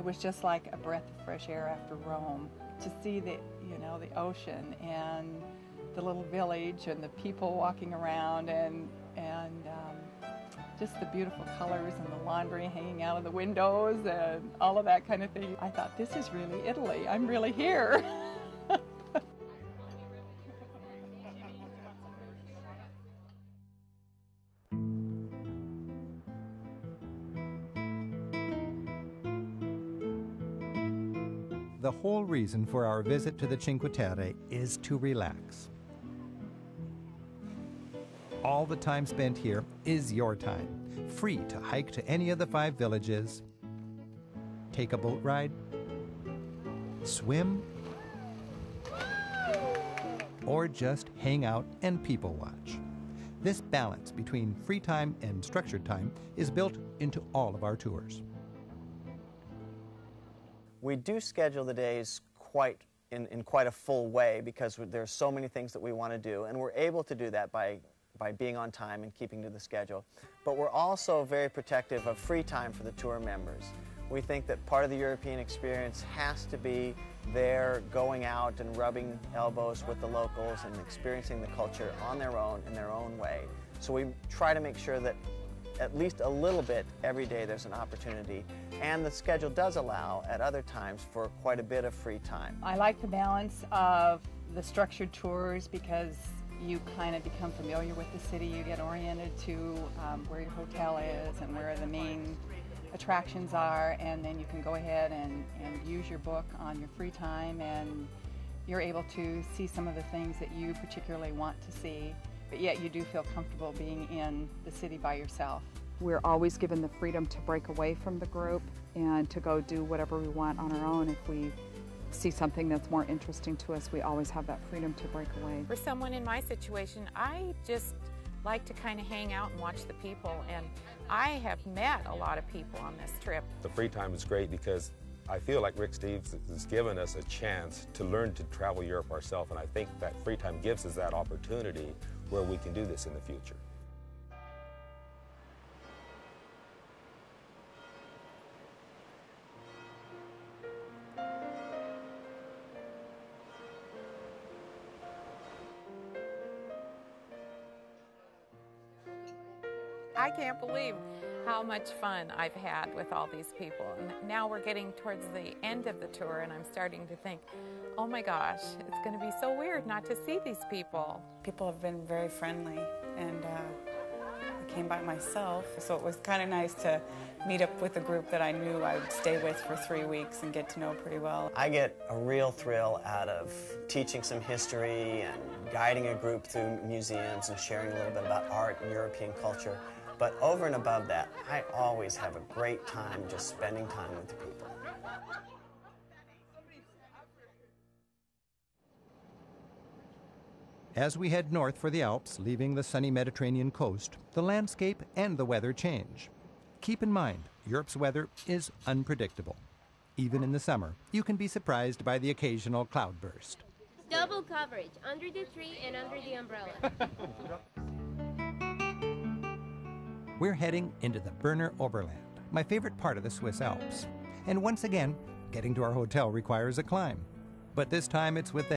was just like a breath of fresh air after Rome. To see the, the ocean and the little village and the people walking around and just the beautiful colors and the laundry hanging out of the windows and all of that kind of thing. I thought, this is really Italy. I'm really here. The whole reason for our visit to the Cinque Terre is to relax. All the time spent here is your time, free to hike to any of the 5 villages, take a boat ride, swim, or just hang out and people watch. This balance between free time and structured time is built into all of our tours. We do schedule the days in quite a full way because there's so many things that we want to do, and we're able to do that by being on time and keeping to the schedule. But we're also very protective of free time for the tour members. We think that part of the European experience has to be there going out and rubbing elbows with the locals and experiencing the culture on their own in their own way. So we try to make sure that at least a little bit every day there's an opportunity, and the schedule does allow at other times for quite a bit of free time. I like the balance of the structured tours because you kind of become familiar with the city. You get oriented to where your hotel is and where the main attractions are, and then you can go ahead and use your book on your free time, and you're able to see some of the things that you particularly want to see, but yet you do feel comfortable being in the city by yourself. We're always given the freedom to break away from the group and to go do whatever we want on our own. If we see something that's more interesting to us, we always have that freedom to break away. For someone in my situation, I just like to kind of hang out and watch the people, and I have met a lot of people on this trip. The free time is great because I feel like Rick Steves has given us a chance to learn to travel Europe ourselves, and I think that free time gives us that opportunity where we can do this in the future. I can't believe how much fun I've had with all these people. And now we're getting towards the end of the tour, and I'm starting to think, oh my gosh, it's going to be so weird not to see these people. People have been very friendly, and I came by myself, so it was kind of nice to meet up with a group that I knew I would stay with for 3 weeks and get to know pretty well. I get a real thrill out of teaching some history and guiding a group through museums and sharing a little bit about art and European culture. But over and above that, I always have a great time just spending time with the people. As we head north for the Alps, leaving the sunny Mediterranean coast, the landscape and the weather change. Keep in mind, Europe's weather is unpredictable. Even in the summer, you can be surprised by the occasional cloudburst. Double coverage, under the tree and under the umbrella. We're heading into the Berner Oberland, my favorite part of the Swiss Alps. And once again, getting to our hotel requires a climb. But this time it's with the